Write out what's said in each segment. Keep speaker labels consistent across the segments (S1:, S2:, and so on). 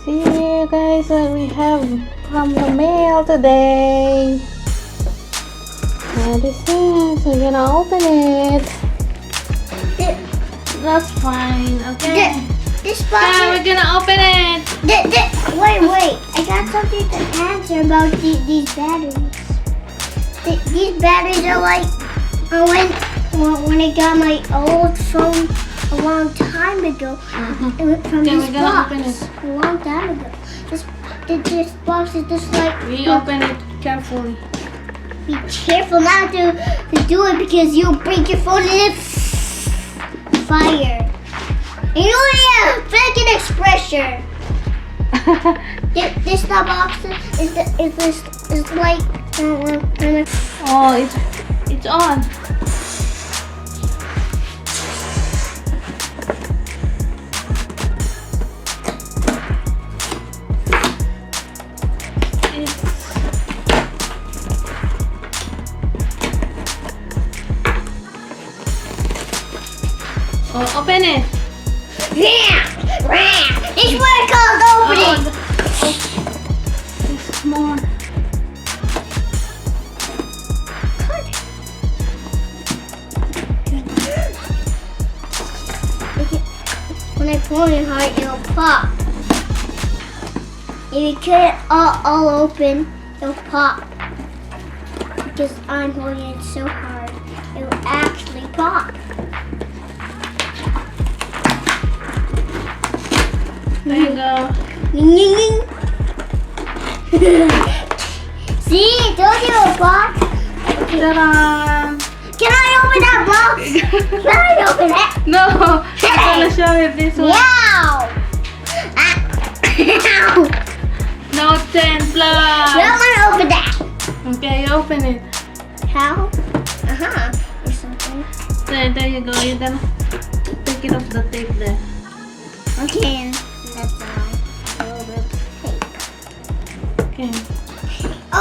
S1: See you guys what we have from the mail today. And this is, we're gonna open it. That's fine, okay?
S2: This box.
S1: Yeah, we're gonna open it.
S2: Wait. I got something to answer about these batteries. These batteries are like when I got my old phone a long time ago. From this box a long time ago. This box is just like.
S1: We open it carefully.
S2: Be careful not to do it because you'll break your phone in fire. And you only have freaking expression. This box is like.
S1: Oh, it's on. Oh, open it.
S2: It's what I call opening.
S1: There's more.
S2: When I pull it hard, it'll pop. If you cut it all open, it'll pop. Because I'm holding it so hard, it will actually pop.
S1: There you go.
S2: See, I told you it will pop.
S1: Ta-da!
S2: Can I open that box? Can I open it?
S1: No! I'm gonna show you this one.
S2: Yow!
S1: NOTE10 Plus!
S2: I'm gonna open that.
S1: Okay, you open it.
S2: How? Or something.
S1: There you go. You're gonna take it off the tape there.
S2: Okay, that's a little bit of tape.
S1: Okay.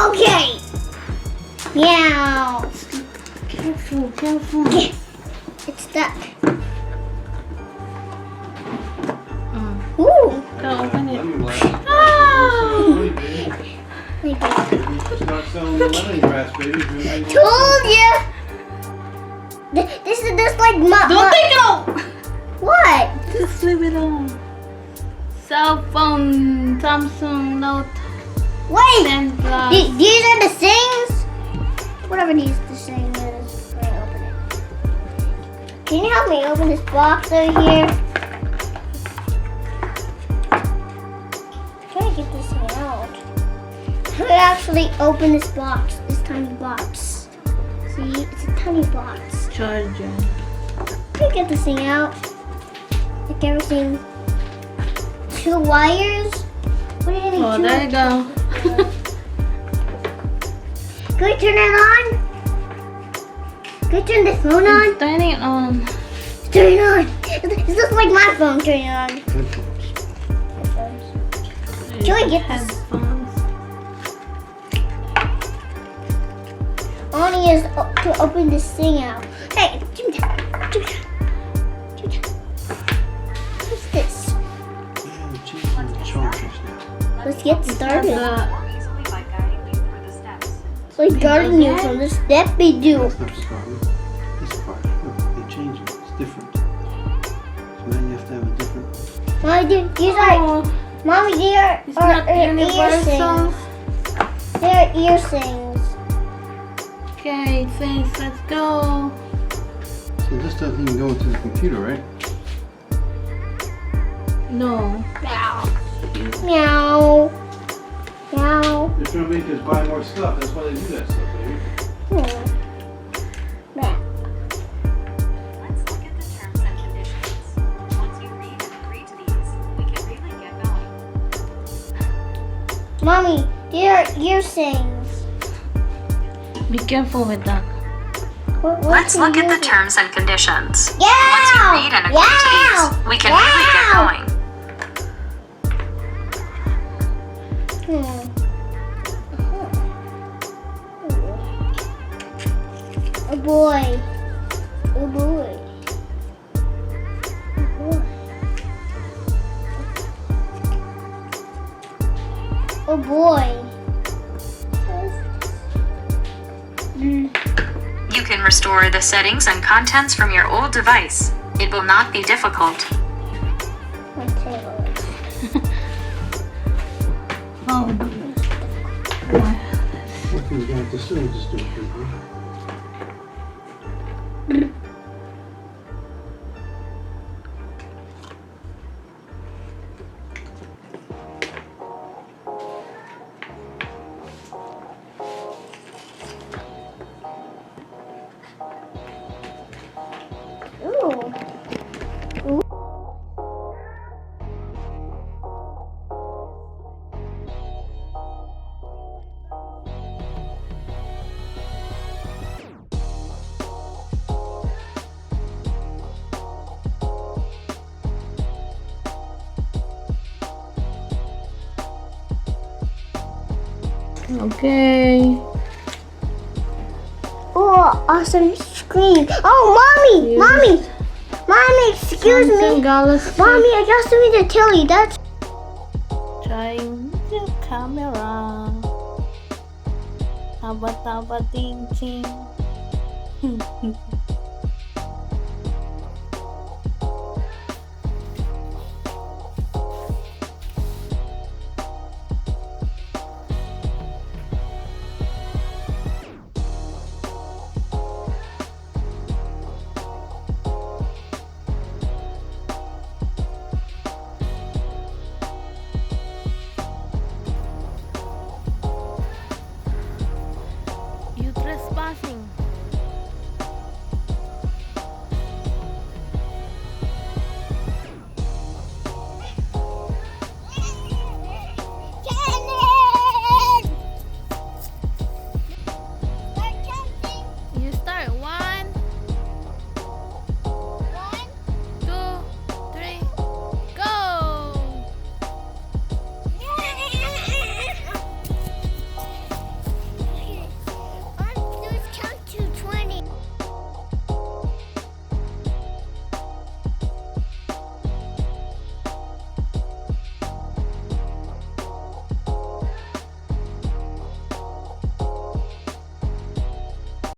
S2: Okay. Meow.
S1: Careful.
S2: It's stuck.
S1: Go open it.
S3: Start selling the lemongrass, baby.
S2: Told you. This is just like
S1: Don't take it off!
S2: What?
S1: Just leave it on. Cell phone, Samsung Note
S2: Wait.
S1: 10 Plus.
S2: These are the things. Whatever these the same is. I'm gonna open it. Can you help me open this box over here? Try to get this thing out. How do I actually open this box? This tiny box. See, it's a tiny box.
S1: Charger.
S2: Can you get this thing out? Like everything. 2 wires. What do you need?
S1: Oh, there you go.
S2: Can we turn it on? Can we turn the phone on?
S1: Turning it on.
S2: Turn it on. It's just like my phone turning on. Can we get this?
S1: Headphones.
S2: All I need is to open this thing out. Hey, what's this? Let's get started. It's like guarding you from the step we do.
S3: That's not starting. This part, look, they changed it. It's different. So now you have to have a different.
S2: Mommy, these are
S1: It's not
S2: ear
S1: universal.
S2: things. They're ear things.
S1: Okay, face, let's go.
S3: So this doesn't even go into the computer, right?
S1: No.
S2: Meow. Meow. Meow.
S3: They're trying to make us buy more stuff. That's why they do that stuff, baby.
S2: Meow.
S4: Let's look at the terms and conditions. Once you read and agree to these, we can really get going.
S2: Mommy, these are ear things.
S1: Be careful with that.
S4: Let's look at the terms and conditions.
S2: Yeah.
S4: Once you read and agree to these, we can really get going.
S2: Oh boy. Oh boy. Oh boy. Oh boy.
S4: You can restore the settings and contents from your old device. It will not be difficult.
S1: Oh.
S3: What we got to still just do it quickly.
S2: Ooh.
S1: Okay.
S2: Oh, awesome screen. Oh, mommy,
S1: Yes.
S2: mommy, excuse
S1: Samsung
S2: me.
S1: Galaxy.
S2: Mommy, I just need to tell you that's
S1: Trying the camera. Taba taba ting ting.